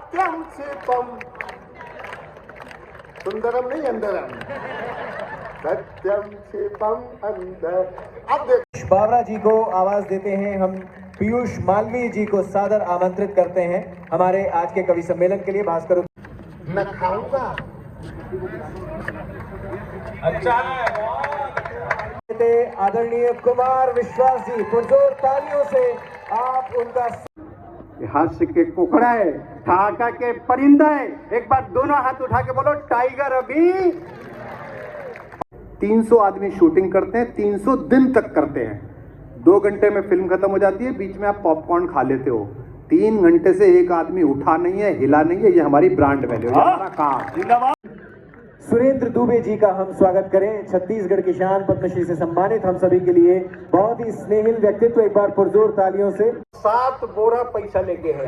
सत्यम शिवम सुंदरम नहीं अंदरम, सत्यम शिवम अंदर। अब देखो बावरा जी को आवाज देते हैं हम। पीयूष मालवीय जी को सादर आमंत्रित करते हैं हमारे आज के कवि सम्मेलन के लिए। भास्कर मैं खाऊंगा। अच्छा है। आदरणीय कुमार विश्वास जी, पुरजोर तालियों से आप उनका। हास्य के कुकड़ा है, ठाका के परिंदा है। एक बार दोनों हाथ उठा के बोलो टाइगर अभी। 300 आदमी शूटिंग करते हैं, 300 दिन तक करते हैं। 2 घंटे में फिल्म खत्म हो जाती है, बीच में आप पॉपकॉर्न खा लेते हो। 3 घंटे से एक आदमी उठा नहीं है, हिला नहीं है। ये हमारी ब्रांड वैल्यू है, हमारा काम। सुरेंद्र दुबे जी का हम स्वागत करें, छत्तीसगढ़ की शान पद्मश्री से सम्मानित हम सभी के लिए बहुत ही स्नेहिल व्यक्तित्व। एक बार पुरजोर तालियों से। 7 बोरा पैसा लेके हैं।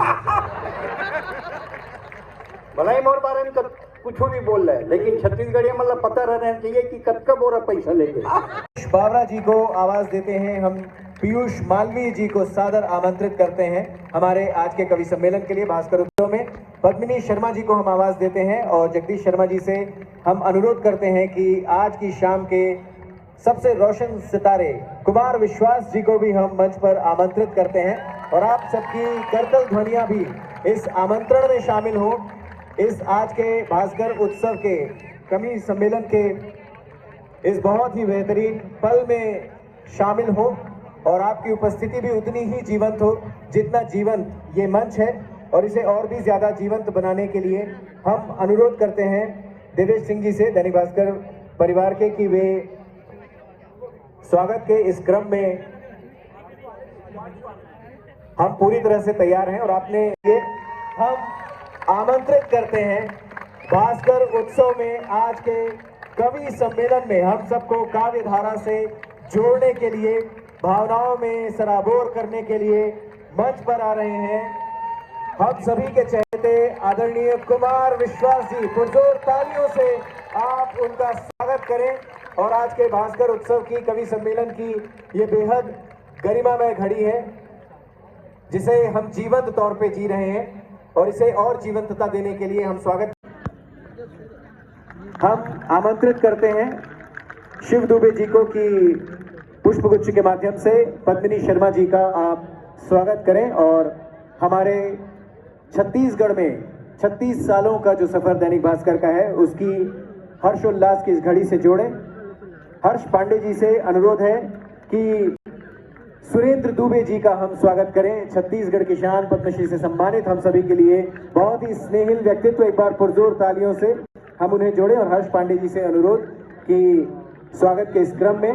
भलाई मोर बारे में कुछ नहीं बोल रहे, लेकिन छत्तीसगढ़ी मतलब पता रहना चाहिए कि कब बोरा पैसा लेके। बावरा जी को आवाज देते हैं हम। पीयूष मालवीय जी को सादर आमंत्रित करते हैं हमारे आज के कवि सम्मेलन के लिए। भास्कर उत्सव में पद्मिनी शर्मा जी को हम आवाज देते हैं और जगदीश शर्मा जी से हम अनुरोध करते हैं कि आज की शाम के सबसे रोशन सितारे कुमार विश्वास जी को भी हम मंच पर आमंत्रित करते हैं और आप सबकी करतल ध्वनियां भी इस आमंत्रण में शामिल हो। इस आज के भास्कर उत्सव के कवि सम्मेलन के इस बहुत ही बेहतरीन पल में शामिल हो और आपकी उपस्थिति भी उतनी ही जीवंत हो जितना जीवंत ये मंच है। और इसे और भी ज्यादा जीवंत बनाने के लिए हम अनुरोध करते हैं देवेश सिंह जी से, दैनिक भास्कर परिवार के, कि वे स्वागत के इस क्रम में हम पूरी तरह से तैयार हैं। और आपने ये हम आमंत्रित करते हैं भास्कर उत्सव में आज के कवि सम्मेलन में हम सबको काव्य धारा से जोड़ने के लिए, भावनाओं में सराबोर करने के लिए मंच पर आ रहे हैं हम सभी के चहेते आदरणीय कुमार विश्वास जी। पुरजोर तालियों से आप उनका स्वागत करें। और आज के भास्कर उत्सव की कवि सम्मेलन की ये बेहद गरिमामय घड़ी है जिसे हम जीवंत तौर पे जी रहे हैं और इसे और जीवंतता देने के लिए हम आमंत्रित करते हैं शिव दुबे जी को कि पुष्पगुच्छ के माध्यम से पद्मिनी शर्मा जी का आप स्वागत करें और हमारे छत्तीसगढ़ में 36 सालों का जो सफर दैनिक भास्कर का है उसकी हर्षोल्लास की इस घड़ी से जोड़ें। हर्ष पांडे जी से अनुरोध है कि सुरेंद्र दुबे जी का हम स्वागत करें, छत्तीसगढ़ की शान पद्मश्री से सम्मानित हम सभी के लिए बहुत ही स्नेहिल व्यक्तित्व। एक बार पुरजोर तालियों से हम उन्हें जोड़ें और हर्ष पांडे जी से अनुरोध कि स्वागत के इस क्रम में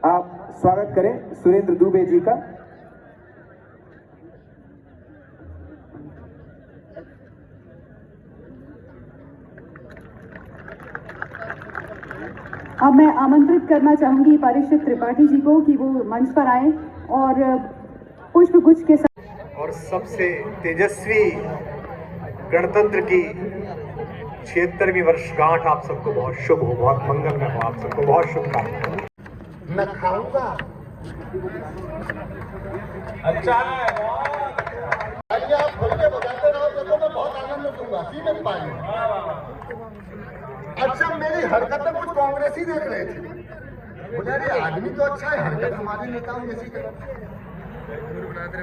आप स्वागत करें सुरेंद्र दुबे जी का। अब मैं आमंत्रित करना चाहूंगी पारिषद त्रिपाठी जी को कि वो मंच पर आए और पुष्पगुच्छ के साथ। और सबसे तेजस्वी गणतंत्र की 76वीं वर्षगांठ आप सबको बहुत शुभ हो, बहुत मंगलमय हो, आप सबको बहुत शुभकामनाएं। मैं खाऊंगा। अच्छा है। आप खुल के बजाते रहो तो मैं बहुत आनंद लूंगा। सीमेंट पानी। अच्छा, मेरी हरकतें कुछ कांग्रेसी देख रहे थे। बोले अरे आदमी तो अच्छा है, हरकत हमारे नेताओं जैसी कर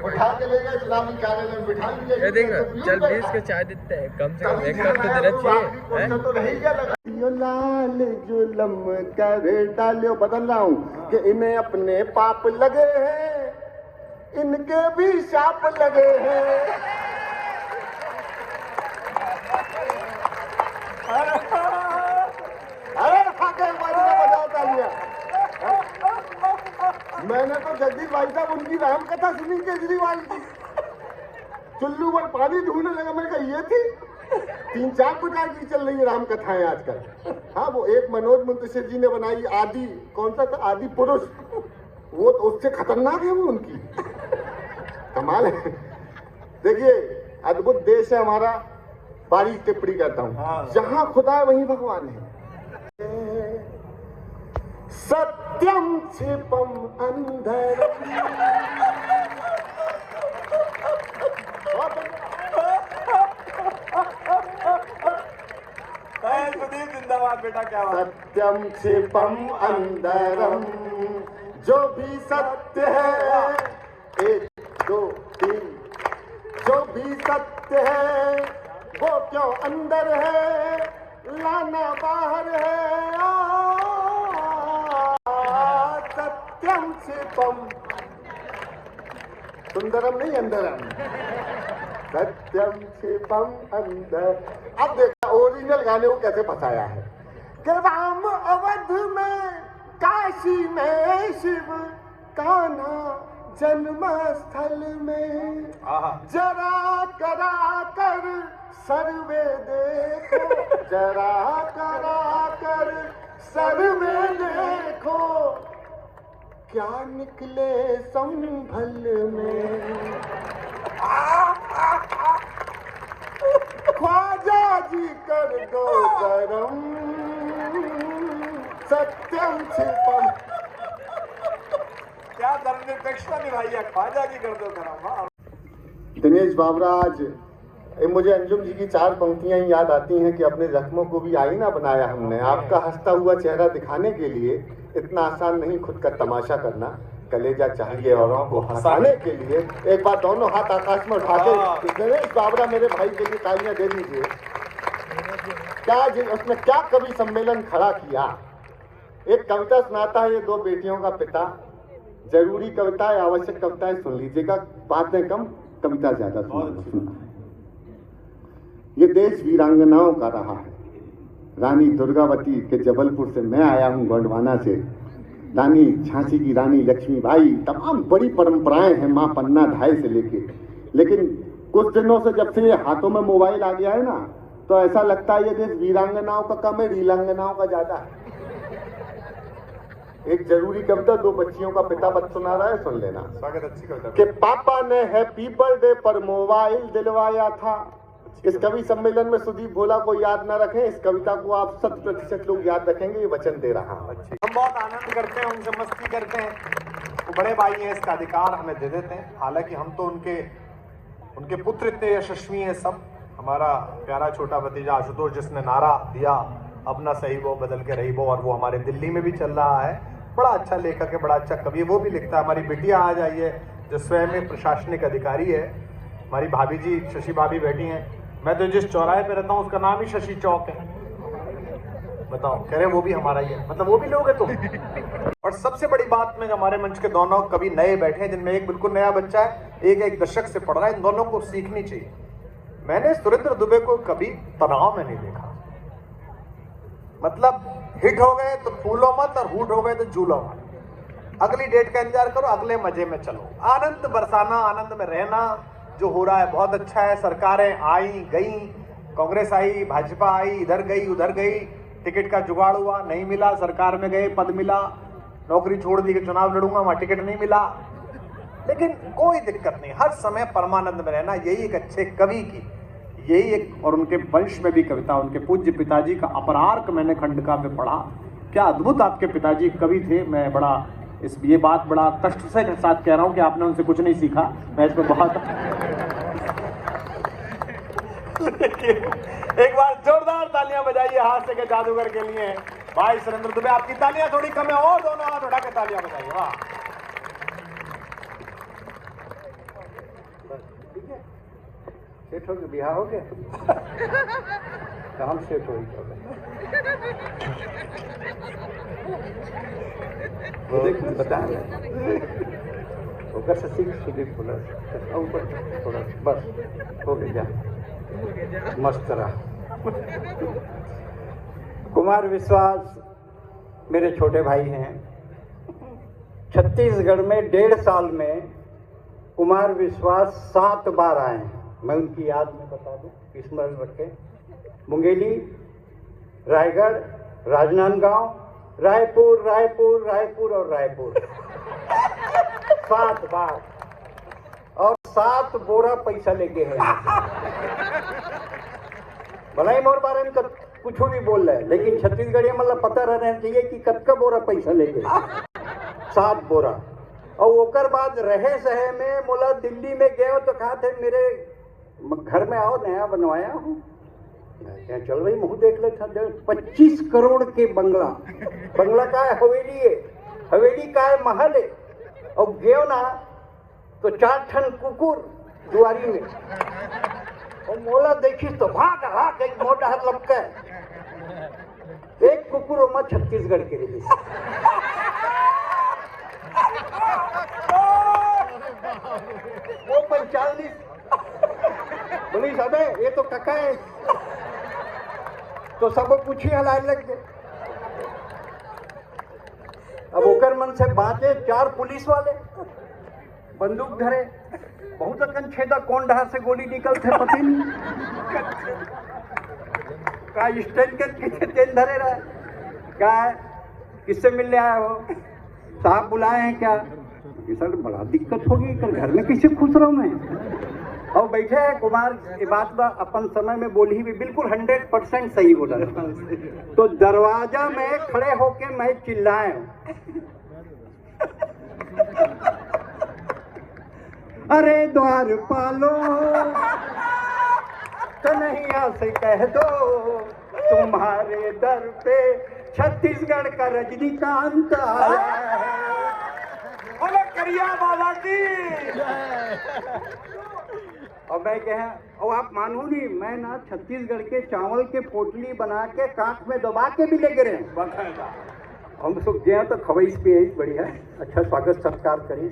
उठा के ले गए इस्लामी कार्यालय में बिठा लिया। देख चल 20 के चाय देते हैं, कम से कम एक कप तो देना चाहिए। तो रह गया लगा लाल जुल्म कर डालियो। बदल रहा हूँ कि इन्हें अपने पाप लगे हैं, इनके भी शाप लगे हैं। मैंने तो जगदीश भाई साहब उनकी राम कथा सुनी केजरीवाल की। चुल्लू पर पानी ढूंढने लगा, मैंने कहा ये थी। 3-4 प्रकार की चल रही है राम कथाएं आजकल। हाँ, वो एक मनोज मुंतशिर जी ने बनाई आदि, कौन सा था, आदि पुरुष, वो तो उससे खतरनाक है वो उनकी। कमाल है। देखिए, अद्भुत देश है हमारा। बारीक टिप्पणी करता हूँ, जहाँ खुदा है वहीं भगवान है। सत्यम शिवम अंधरम। बात बेटा, क्या बात। सत्यम छिपम अंदरम, जो भी सत्य है, 1 2 3, जो भी सत्य है वो क्यों अंदर है, लाना बाहर है। सत्यम छिपम, सुंदरम नहीं अंदरम, सत्यम छिपम अंदर। अब देखा ओरिजिनल गाने को कैसे फंसाया है कि राम अवध में, काशी में शिव, कान्हा जन्म स्थल में, जरा करा कर सर्वे देखो, जरा करा कर सर्वे देखो, क्या निकले संभल में। ख्वाजा जी कर दो करम, सत्यम छिपम। क्या धर्मनिरपेक्षता निभाई है, ख्वाजा जी कर दो करम। दिनेश बाबराज, मुझे अंजुम जी की 4 पंक्तियां ही याद आती हैं कि अपने जख्मों को भी आईना बनाया हमने, आपका हंसता हुआ चेहरा दिखाने के लिए। इतना आसान नहीं खुद का तमाशा करना, कलेजा चाहिए औरों को हंसाने के लिए। एक बार दोनों हाथ आकाश में उठा के दिनेश बाबरा मेरे भाई के लिए तालियां दे दीजिए। क्या उसने क्या कवि सम्मेलन खड़ा किया। एक कविता सुनाता है ये 2 बेटियों का पिता। जरूरी कविता है, आवश्यक कविताएं सुन लीजिएगा, बातें कम कविता ज्यादा सुना। ये देश वीरांगनाओं का रहा है। रानी दुर्गावती के जबलपुर से मैं आया हूँ, गोंडवाना से। रानी झांसी की रानी लक्ष्मीबाई, तमाम बड़ी परंपराएं हैं माँ पन्ना धाय से लेके। लेकिन कुछ दिनों से जब से ये हाथों में मोबाइल आ गया है ना, तो ऐसा लगता है ये देश वीरांगनाओं का कम है, रीलांगनाओं का ज्यादा है। एक जरूरी कविता 2 बच्चियों का पिता बच सुना रहा है, सुन लेना। स्वागत, अच्छी कविता। कि पापा ने हैप्पी बर्थडे पर मोबाइल दिलवाया था। इस कवि सम्मेलन में सुदीप भोला को याद न रखें, इस कविता को आप 100% लोग याद रखेंगे, ये वचन दे रहा हूं। हम बहुत आनंद करते हैं, उनसे मस्ती करते हैं। वो बड़े भाई हैं, इसका अधिकार हमें दे देते हैं। हालांकि हम तो उनके पुत्र इतने यशस्वी हैं सब। हमारा प्यारा छोटा भतीजा आशुतोष, जिसने नारा दिया अपना सही वो बदल के रही वो, और वो हमारे दिल्ली में भी चल रहा है। बड़ा अच्छा लेखक है, बड़ा अच्छा कवि है, वो भी लिखता है। हमारी बिटिया आज आई है जो स्वयं में प्रशासनिक अधिकारी है। हमारी भाभी जी शशि भाभी बैठी हैं। मैं तो जिस चौराहे पे रहता हूँ उसका नाम ही शशि चौक है। बताओ, कह रहे वो भी हमारा ही है, मतलब वो भी लोग है तुम। और सबसे बड़ी बात में, जो हमारे मंच के दोनों कवि नए बैठे हैं, जिनमें एक बिल्कुल नया बच्चा है, एक दशक से पढ़ रहा है, इन दोनों को सीखनी चाहिए। मैंने सुरेंद्र दुबे को कभी तनाव में नहीं देखा। मतलब हिट हो गए तो फूलो मत, और हूट हो गए तो झूलो मत। अगली डेट का इंतजार करो, अगले मजे में चलो। आनंद बरसाना, आनंद में रहना। जो हो रहा है बहुत अच्छा है। सरकारें आई गई, कांग्रेस आई, भाजपा आई, इधर गई उधर गई, टिकट का जुगाड़ हुआ, नहीं मिला। सरकार में गए, पद मिला, नौकरी छोड़ दी कि चुनाव लड़ूंगा, वहां टिकट नहीं मिला। लेकिन कोई दिक्कत नहीं, हर समय परमानंद में रहना, यही एक अच्छे कवि की, यही एक। और उनके वंश में भी कविता, उनके पूज्य पिताजी का अपरार्क मैंने खंडका में पढ़ा। क्या अद्भुत आपके पिताजी कवि थे। मैं बड़ा ये बात बड़ा कष्ट से साथ कह रहा हूँ कि आपने उनसे कुछ नहीं सीखा। मैं इसको बहुत एक बार जोरदार तालियां बजाइए हास्य के जादूगर के लिए। भाई सुरेंद्र दुबे, आपकी तालियां थोड़ी कम है, और दोनों हाथ उठा के तालियां बजाइए। वाह, ठीक है। सेठ हो गया, बिहार हो गया, काम सेठ हो गया। बता होकर से सीख बोला ऊपर थोड़ा, बस हो गया, मस्त रहा। कुमार विश्वास मेरे छोटे भाई हैं। छत्तीसगढ़ में 1.5 साल में कुमार विश्वास 7 बार आए हैं। मैं उनकी याद में बता दूं, स्मरण रखें। मुंगेली, रायगढ़, राजनांदगांव, रायपुर, रायपुर, रायपुर और रायपुर 7 बार, और 7 बोरा पैसा लेके हैं। भलाई मोर बारे में कुछ भी बोल रहे हैं, लेकिन छत्तीसगढ़ी मतलब पता रहना चाहिए कि कतका बोरा पैसा लेके 7 बोरा। और ओकर बाद रहे सहे में मोला दिल्ली में गए तो कहा थे मेरे घर में आओ, नया बनवाया हूँ, क्या चल रही मुँह देख ले 25 करोड़ के बंगला, बंगला का है हवेली है, हवेली का है महल है, और गयो ना तो 4 ठन कुकुर दुआरी में, और मोला देखी तो भाग भाग एक मोटा हाथ लपका है, एक कुकुर में छत्तीसगढ़ के रही। वो 45 बोली साहब ये तो कक्का है, तो सब पूछी हलाए लग गए। अब ओकर मन से बाँचे 4 पुलिस वाले बंदूक धरे, बहुत अकन छेदा कौन डहार से गोली निकलते पता नहीं, का स्टैंड करके तेल धरे रहा, क्या है किससे मिलने आया हो, साहब बुलाए हैं क्या, ये सर बड़ा दिक्कत होगी कल घर में कैसे खुश रहूं मैं। और बैठे हैं कुमार, ये बात बा अपन समय में बोली भी बिल्कुल 100% सही बोला। तो दरवाजा में खड़े होके मैं चिल्लाए, अरे द्वार पालो कन्हैया से कह दो तुम्हारे दर पे छत्तीसगढ़ का रजनीकांत आया है। बोले करिया बाबा की। और मैं कहा, और आप मानो नहीं, मैं ना छत्तीसगढ़ के चावल के पोटली बना के कांख में दबा के भी ले गए। हम सब गए तो खवैस पे ही बढ़िया, अच्छा स्वागत सत्कार करी।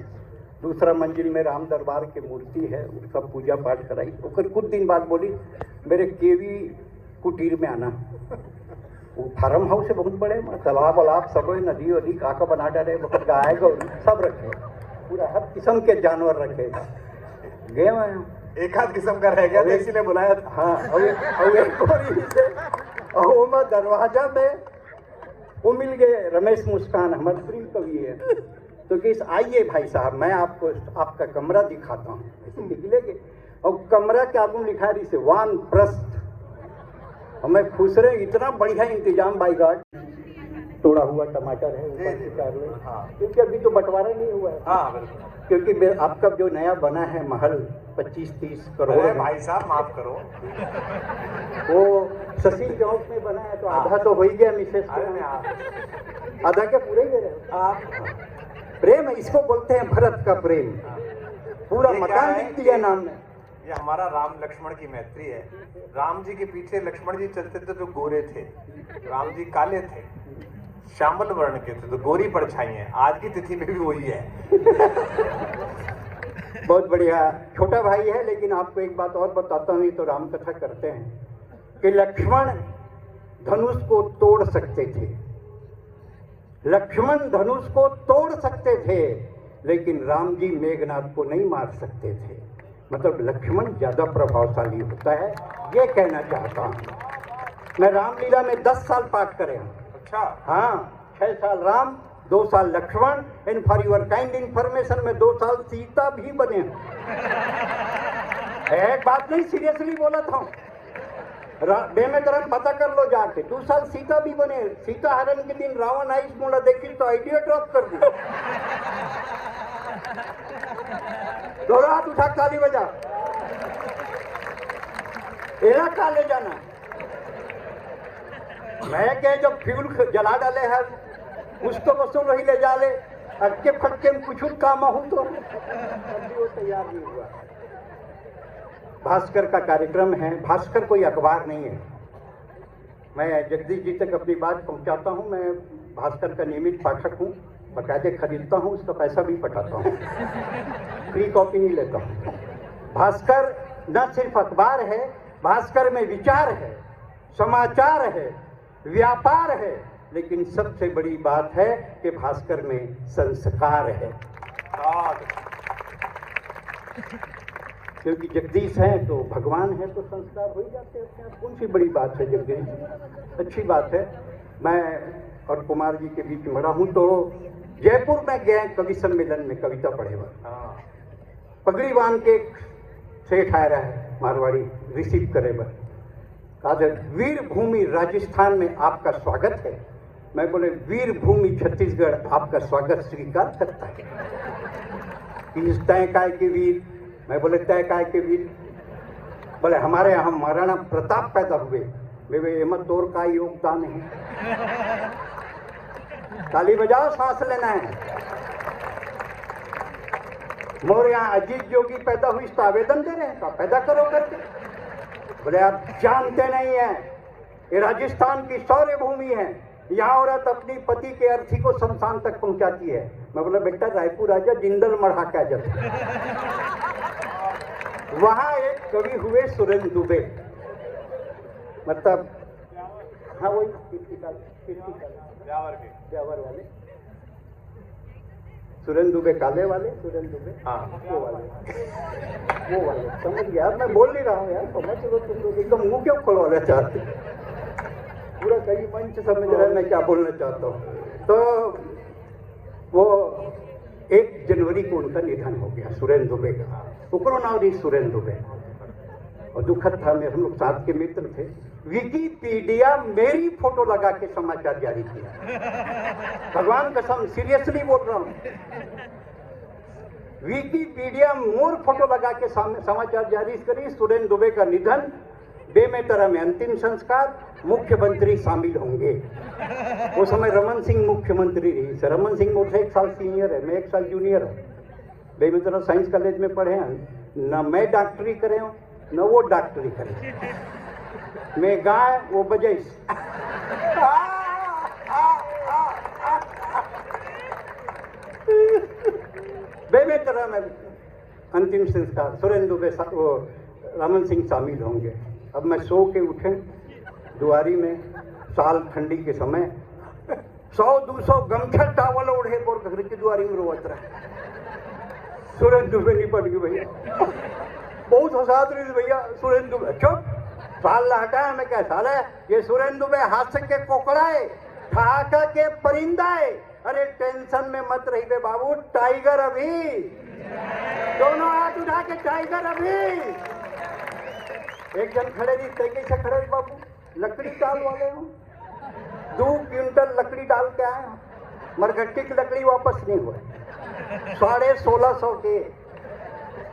दूसरा मंजिल में राम दरबार की मूर्ति है, उसका पूजा पाठ कराई। और कुछ दिन बाद बोली मेरे केवी कुटीर में आना, वो फार्म हाउस है बहुत बड़े, तालाब वालाब सब नदी वदी काका बना डाले, बहुत गाय गौरी सब रखे, पूरा हर किस्म के जानवर रखे। गए मैं एक आध किस्म का रह गया तो इसीलिए बुलाया था। हाँ, और मैं दरवाजा में वो मिल गए रमेश मुस्कान, हमारे प्रिय कवि है, तो कि आइए भाई साहब मैं आपको आपका कमरा दिखाता हूँ। ऐसे निकलेगे और कमरा के आगू लिखा है इसे वानप्रस्थ। हमें खुश रहे, इतना बढ़िया इंतजाम बाई गॉड। तोड़ा हुआ टमाटर है ऊपर से 4 ले, क्योंकि अभी तो बंटवारा नहीं हुआ है। हाँ बिल्कुल, क्योंकि आपका जो नया बना है महल 25-30 करोड़, भाई साहब माफ करो, वो शशि चौक में बना है, तो आधा तो हो ही गया मिसेस को, आधा क्या पूरे ही दे रहे। प्रेम इसको बोलते हैं, भरत का प्रेम, पूरा मकान लिख दिया नाम ने। ये हमारा राम लक्ष्मण की मैत्री है। राम जी के पीछे लक्ष्मण जी चलते थे तो गोरे थे, राम जी काले थे, श्यामल वर्ण के थे, तो गोरी परछाई है। आज की तिथि में भी वही है। बहुत बढ़िया, छोटा भाई है, लेकिन आपको एक बात और बताता हूँ, तो राम कथा करते हैं कि लक्ष्मण धनुष को तोड़ सकते थे, लक्ष्मण धनुष को तोड़ सकते थे, लेकिन राम जी मेघनाथ को नहीं मार सकते थे। मतलब लक्ष्मण ज्यादा प्रभावशाली होता है, ये कहना चाहता हूँ मैं। रामलीला में 10 साल पाठ करे हैं। अच्छा, हाँ, 6 साल राम, 2 साल Lakshman. And for your kind information में 2 साल सीता भी बने। एक बात नहीं, सीरियसली बोला था, में तरह पता कर लो जाके। 2 साल सीता भी बने। सीता हरण के दिन रावण आई मोड़ा देखी तो आइडिया ड्रॉप कर दी। दोनों हाथ उठा ताली बजा, एरा का ले जाना। मैं क्या जब फ्यूल जला डाले है कुछ तो वसूल रही ले जा ले, अटके फटके में कुछ काम हूं तो वो तैयार नहीं हुआ। भास्कर का कार्यक्रम है, भास्कर कोई अखबार नहीं है। मैं जगदीश जी तक अपनी बात पहुंचाता हूं। मैं भास्कर का नियमित पाठक हूं, बकायदे खरीदता हूं, उसका पैसा भी पटाता हूं, फ्री कॉपी नहीं लेता हूं। भास्कर न सिर्फ अखबार है, भास्कर में विचार है, समाचार है, व्यापार है, लेकिन सबसे बड़ी बात है कि भास्कर में संस्कार है। क्योंकि जगदीश है तो भगवान है, तो संस्कार हो ही जाते हैं। कौन सी बड़ी बात है जगदीश, अच्छी बात है। मैं और कुमार जी के बीच में रहा हूँ, तो जयपुर में गए कवि सम्मेलन में कविता पढ़े हुए, पगड़ी बांध के सेठ आ रहा है मारवाड़ी, रिसीव करे बस, कहा वीर भूमि राजस्थान में आपका स्वागत है। मैं बोले वीर भूमि छत्तीसगढ़ आपका स्वागत स्वीकार करता है। तय काय के वीर, मैं बोले तय काय के वीर, बोले हमारे यहाँ महाराणा प्रताप पैदा हुए। वे एमत तोर का योगदान है। ताली बजाओ, सांस लेना है। मोर यहाँ अजीत जोगी पैदा हुई, इस आवेदन दे रहे हैं, तो पैदा करो करके। बोले आप जानते नहीं है, ये राजस्थान की शौर्य भूमि है, यहाँ औरत अपनी पति के अर्थी को शमशान तक पहुंचाती है। मैं बोला बेटा रायपुर राजा जिंदल मढ़ा क्या जब वहां एक कवि हुए सुरेंद्र दुबे, मतलब हाँ वही ब्यावर वाले सुरेंद्र दुबे, काले वाले सुरेंद्र दुबे, हाँ वो वाले समझ गया। मैं बोल नहीं रहा हूँ यार, समझ लो तुम लोग एकदम मुंह क्यों खोलवाना चाहते, पूरा कई मंच समझ रहे हैं मैं क्या बोलना चाहता हूँ। तो वो 1 जनवरी को उनका निधन हो गया, सुरेंद्र दुबे का। उकरो नाम रही सुरेंद्र दुबे, और दुखद था। हम लोग साथ के मित्र थे। विकिपीडिया मेरी फोटो लगा के समाचार जारी किया, भगवान कसम सीरियसली बोल रहा हूँ। विकिपीडिया मोर फोटो लगा के समाचार जारी करी, सुरेंद्र दुबे का निधन, बेमेतरा में अंतिम संस्कार, मुख्यमंत्री शामिल होंगे। उस समय रमन सिंह मुख्यमंत्री रही। रमन सिंह मुझसे 1 साल सीनियर है, मैं 1 साल जूनियर हूँ। बेमेतरा साइंस कॉलेज में पढ़े हैं, न मैं डॉक्टरी करे हूँ न वो डॉक्टरी करे। मैं गाय वो बजाइश। बेमेतरा में अंतिम संस्कार, सुरेंद्र दुबे वो रमन सिंह शामिल होंगे। अब मैं सो के उठे दुआरी में, साल ठंडी के समय 100-200 गमछा टावल ओढ़े और घर की दुआरी में रोवत रहे। सुरेंद्र दुबे नहीं पड़ गई भैया, बहुत हंसात रही भैया। सुरेंद्र दुबे चुप, साल हटाया। मैं क्या साल है ये सुरेंद्र दुबे हाथ के कोकड़ाए, ठाका के परिंदाए। अरे टेंशन में मत रही बे बाबू, टाइगर अभी, दोनों हाथ उठा के टाइगर अभी। एक जन खड़े रही, तरीके से खड़े बाबू, लकड़ी डाल वाले हो, 2 क्विंटल लकड़ी डाल के आए, मरघट्टी की लकड़ी वापस नहीं हुए। 1650 के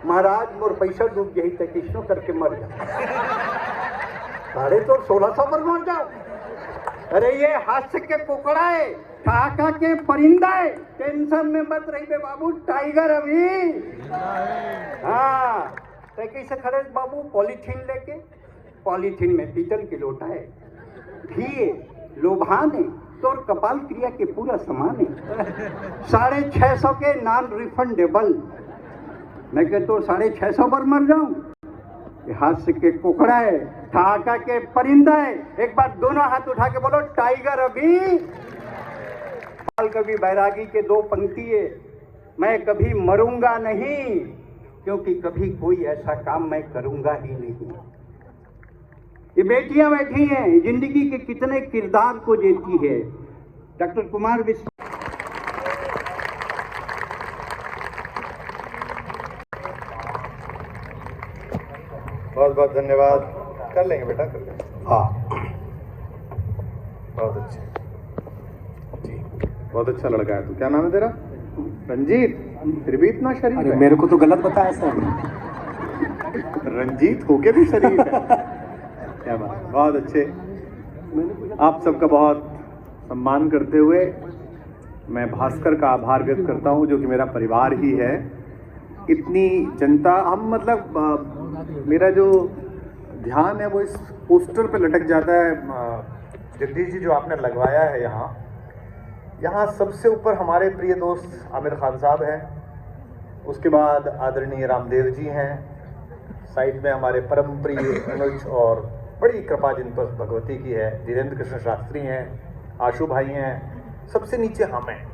महाराज मोर पैसा डूब गई थे, किसनो करके मर जाओ। 1650 पर मर जाओ। अरे ये हास्य के कुकड़ाए, ठाका के परिंदाए, टेंशन में मत रही बे बाबू, टाइगर अभी। हाँ कैसे खड़े बाबू, पॉलीथीन लेके, पॉलीथीन में पीतल की लोटा है, घी लोभाने तो कपाल क्रिया के पूरा सामान है। 650 के नॉन रिफंडेबल। मैं कहता हूँ 650 पर मर जाऊं। हाथ के कुकड़ा है, ठाका के परिंदा है। एक बार दोनों हाथ उठा के बोलो टाइगर अभी। कभी बैरागी के 2 पंक्ति है, मैं कभी मरूंगा नहीं, क्योंकि कभी कोई ऐसा काम मैं करूंगा ही नहीं। ये बेटियां बैठी हैं, जिंदगी के कितने किरदार को देती है। डॉक्टर कुमार विश्व बहुत बहुत धन्यवाद। कर लेंगे बेटा, कर लेंगे। हाँ बहुत अच्छे जी, बहुत अच्छा लड़का है तू। क्या नाम है तेरा? रंजीत। फिर भी इतना शरीफ है। मेरे को तो गलत बताया सर। रंजीत होके भी शरीफ है। क्या बात, बहुत अच्छे। आप सबका बहुत सम्मान करते हुए मैं भास्कर का आभार व्यक्त करता हूं, जो कि मेरा परिवार ही है। इतनी जनता, हम मतलब मेरा जो ध्यान है वो इस पोस्टर पे लटक जाता है। जगदीश जी जो आपने लगवाया है यहाँ सबसे ऊपर हमारे प्रिय दोस्त आमिर खान साहब हैं, उसके बाद आदरणीय रामदेव जी हैं, साइड में हमारे परम प्रिय अनुज और बड़ी कृपा जिन पर भगवती की है, धीरेन्द्र कृष्ण शास्त्री हैं, आशु भाई हैं, सबसे नीचे हम हैं।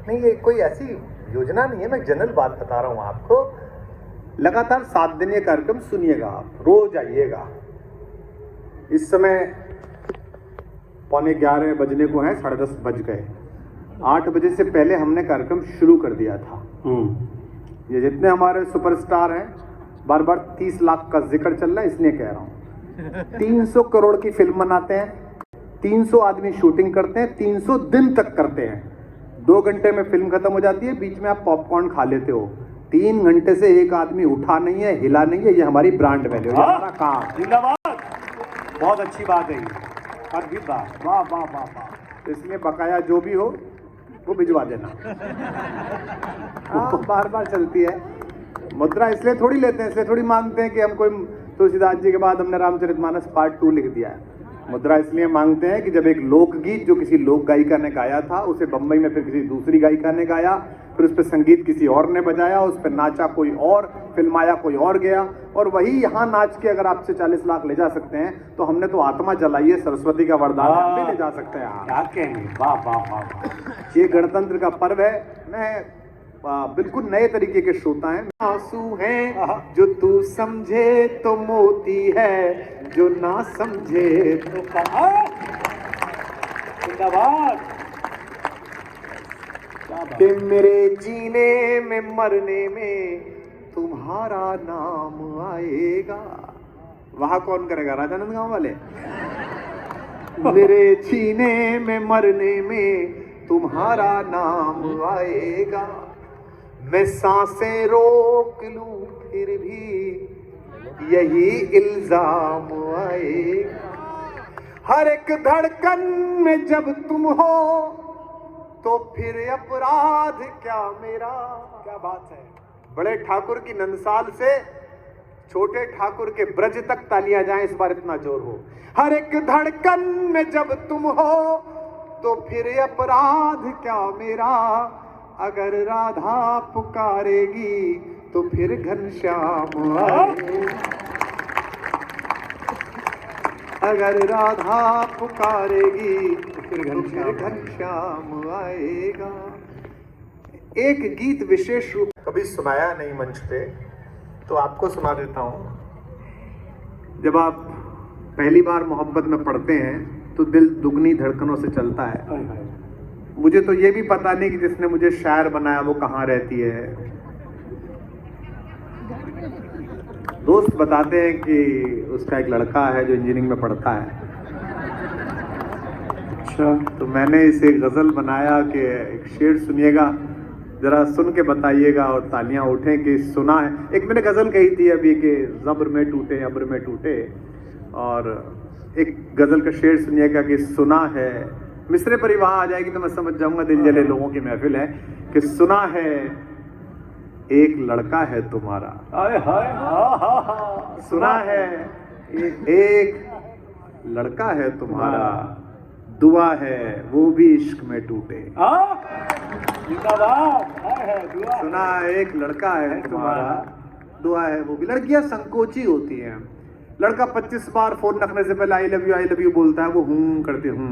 नहीं ये कोई ऐसी योजना नहीं है, मैं जनरल बात बता रहा हूँ आपको। लगातार 7 दिन ये कार्यक्रम सुनिएगा, आप रोज आइएगा। इस समय 11:15 बजने को हैं, 10:30 बज गए। 8 बजे से पहले हमने कार्यक्रम शुरू कर दिया था। ये जितने हमारे सुपरस्टार हैं, बार बार 30 लाख का जिक्र चल रहा है, इसलिए कह रहा हूँ। 300 करोड़ की फिल्म बनाते हैं, 300 आदमी शूटिंग करते हैं, 300 दिन तक करते हैं। 2 घंटे में फिल्म खत्म हो जाती है, बीच में आप पॉपकॉर्न खा लेते हो। 3 घंटे से एक आदमी उठा नहीं है, हिला नहीं है, ये हमारी ब्रांड वैल्यू है, हमारा काम। जिंदाबाद, बहुत अच्छी बात है ये, अद्भुत बात, वाह वाह वाह वाह। इसलिए बकाया जो भी हो वो भिजवा देना। हाँ, बार बार चलती है मुद्रा, इसलिए थोड़ी लेते हैं, इसलिए थोड़ी मांगते हैं कि हम कोई तुलसीदास जी के बाद हमने रामचरितमानस पार्ट 2 लिख दिया है। मुद्रा इसलिए मांगते हैं कि जब एक लोकगीत जो किसी लोक गायिका ने गाया था, उसे बम्बई में फिर किसी दूसरी गायिका ने गाया, फिर उस पर संगीत किसी और ने बजाया, उस पर नाचा कोई और, फिल्माया कोई और गया, और वही यहाँ नाच के अगर आपसे 40 लाख ले जा सकते हैं तो हमने तो आत्मा जलाई है, सरस्वती का वरदान है, हम भी ले जा सकते हैं। क्या कहेंगे, वाह वाह वाह वाह। ये गणतंत्र का पर्व है। मैं बिल्कुल नए तरीके के श्रोता हैं। आंसू हैं जो तू समझे तो मोती है, जो ना समझे तो जिंदाबाद, कि मेरे जीने में मरने में तुम्हारा नाम आएगा। वहां कौन करेगा, राजानंद गांव वाले? मेरे जीने में मरने में तुम्हारा नाम आएगा, मैं सांसें रोक लूं फिर भी यही इल्जाम आएगा। हर एक धड़कन में जब तुम हो तो फिर अपराध क्या मेरा। क्या बात है। बड़े ठाकुर की नंदसाल से छोटे ठाकुर के ब्रज तक तालियां जाएं, इस बार इतना जोर हो। हर एक धड़कन में जब तुम हो तो फिर अपराध क्या मेरा, अगर राधा पुकारेगी तो फिर घनश्याम आएगा। अगर राधा पुकारेगी तो फिर घनश्याम आएगा। एक गीत विशेष रूप कभी सुनाया नहीं मंच पे, तो आपको सुना देता हूँ। जब आप पहली बार मोहब्बत में पड़ते हैं तो दिल दुगनी धड़कनों से चलता है। मुझे तो ये भी पता नहीं कि जिसने मुझे शायर बनाया वो कहाँ रहती है। दोस्त बताते हैं कि उसका एक लड़का है जो इंजीनियरिंग में पढ़ता है। अच्छा, तो मैंने इसे एक गजल बनाया कि एक शेर सुनिएगा, जरा सुन के बताइएगा और तालियां उठें कि सुना है। एक मैंने गजल कही थी अभी कि जब्र में टूटे अब्र में टूटे, और एक गजल का शेर सुनिएगा कि सुना है। मिसरे पर ही वहां आ जाएगी तो मैं समझ जाऊंगा दिल जले लोगों की महफिल है, कि सुना है एक लड़का है तुम्हारा। हाय हाय, सुना है एक लड़का है तुम्हारा, दुआ है वो भी इश्क में टूटे। जिंदाबाद, दुआ। सुना एक लड़का है तुम्हारा, दुआ है वो भी। लड़कियां संकोची होती हैं। लड़का 25 बार फोन रखने से पहले आई लव यू बोलता है, वो हूं करते हूं।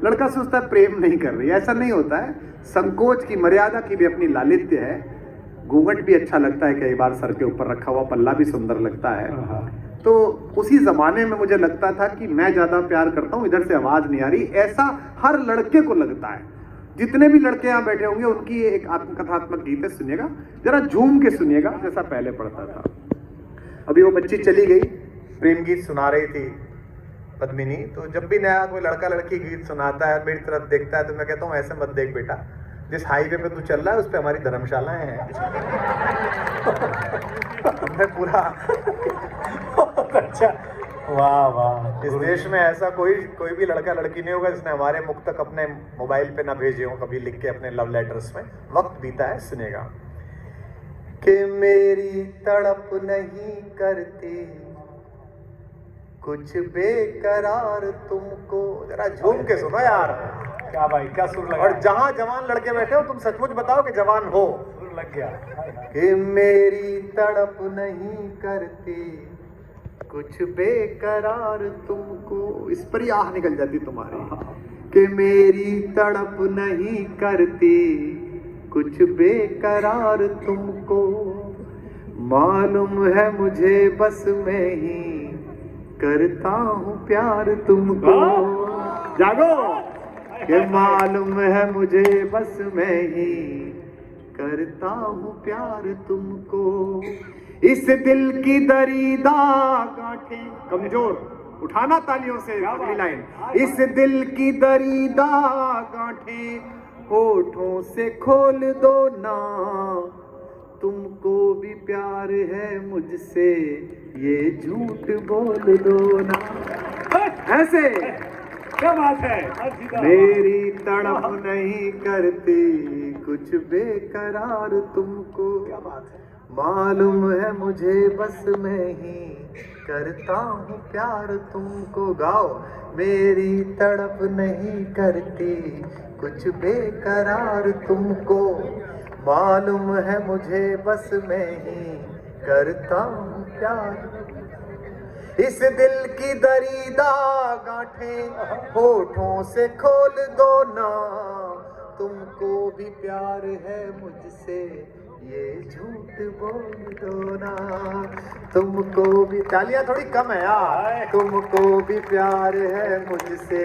लड़का सोचता है प्रेम नहीं कर रही, ऐसा नहीं होता है। संकोच की मर्यादा की भी अपनी लालित्य है। घूंघट भी अच्छा लगता है, कई बार सर के ऊपर रखा हुआ पल्ला भी सुंदर लगता है। तो उसी जमाने में मुझे लगता था कि मैं ज्यादा प्यार करता हूं, इधर से आवाज नहीं आ रही। ऐसा हर लड़के को लगता है। जितने भी लड़के यहाँ बैठे होंगे उनकी एक आत्मकथात्मक गीत है, सुनिएगा जरा झूम के सुनिएगा, जैसा पहले पढ़ता था। अभी वो बच्ची चली गई, प्रेम गीत सुना रही थी पद्मिनी। तो जब भी नया कोई लड़का लड़की गीत सुनाता है, मेरी तरफ देखता है, तो मैं कहता हूँ ऐसे मत देख बेटा, जिस हाईवे पे तू चल रहा है उस पे हमारी धर्मशालाएं हैं। मैं पूरा अच्छा, वाह वाह। इस देश में ऐसा कोई भी लड़का लड़की नहीं होगा जिसने हमारे मुख तक अपने मोबाइल पे ना भेजे हो कभी लिख के अपने लव लेटर्स में। वक्त बीता है, सुनेगा कि मेरी तड़प नहीं करती कुछ बेकरार तुमको। जरा झूम के सुनो यार, क्या भाई, क्या सुर लगा। और जहां जवान लड़के बैठे हो तुम सचमुच बताओ कि जवान हो। सुर लग गया। कि मेरी तड़प नहीं करती कुछ बेकरार तुमको, इस पर ही आह निकल जाती तुम्हारी। कि मेरी तड़प नहीं करती कुछ बेकरार तुमको, मालूम है मुझे बस मैं ही करता हूँ प्यार तुमको। जागो। कि मालूम है मुझे बस मैं ही करता हूँ प्यार तुमको। इस दिल की दरीदा गांठें, कमजोर उठाना तालियों से अगली लाइन। इस दिल की दरीदा गांठें होठों से खोल दो ना, तुमको भी प्यार है मुझसे, ये झूठ बोल दो ना। ऐसे क्या बात है, मजेदार। मेरी तड़प नहीं करती कुछ बेकरार तुमको, क्या बात है। मालूम है मुझे बस मैं ही करता हूँ प्यार तुमको। गाओ। मेरी तड़प नहीं करती कुछ बेकरार तुमको, मालूम है मुझे बस मैं ही करता हूँ प्यार। इस दिल की दरीदा गांठें होठों से खोल दो ना, तुमको भी प्यार है मुझसे, ये झूठ बोल दो ना। तुमको भी, तालियां थोड़ी कम है यार। तुमको भी प्यार है मुझसे,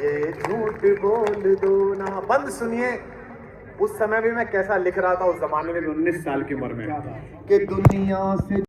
ये झूठ बोल दो ना। बंद सुनिए, उस समय भी मैं कैसा लिख रहा था उस जमाने में, 19 साल की उम्र में, कि दुनिया से